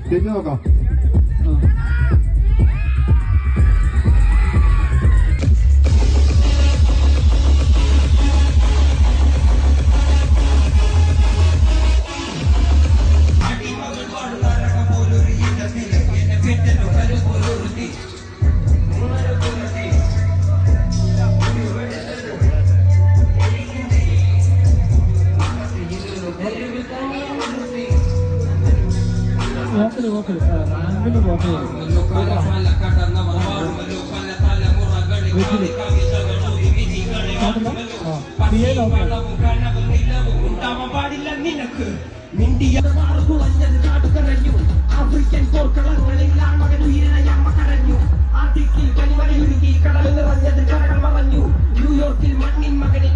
തിരിഞ്ഞു നോക്കാം. പാടില്ല നിനക്ക് കാട്ടുകരഞ്ഞു ആഫ്രിക്കൻ പോർക്കളങ്ങളിലാണ് മകൻ ഉയരയമ്മ കരഞ്ഞു ആർട്ടിക്കിൽ കനിമലയുരുകി കടൽ നിറഞ്ഞത് കരകൾ മറഞ്ഞു ന്യൂയോർക്കിൽ മണ്ണിൻ മകനിൽ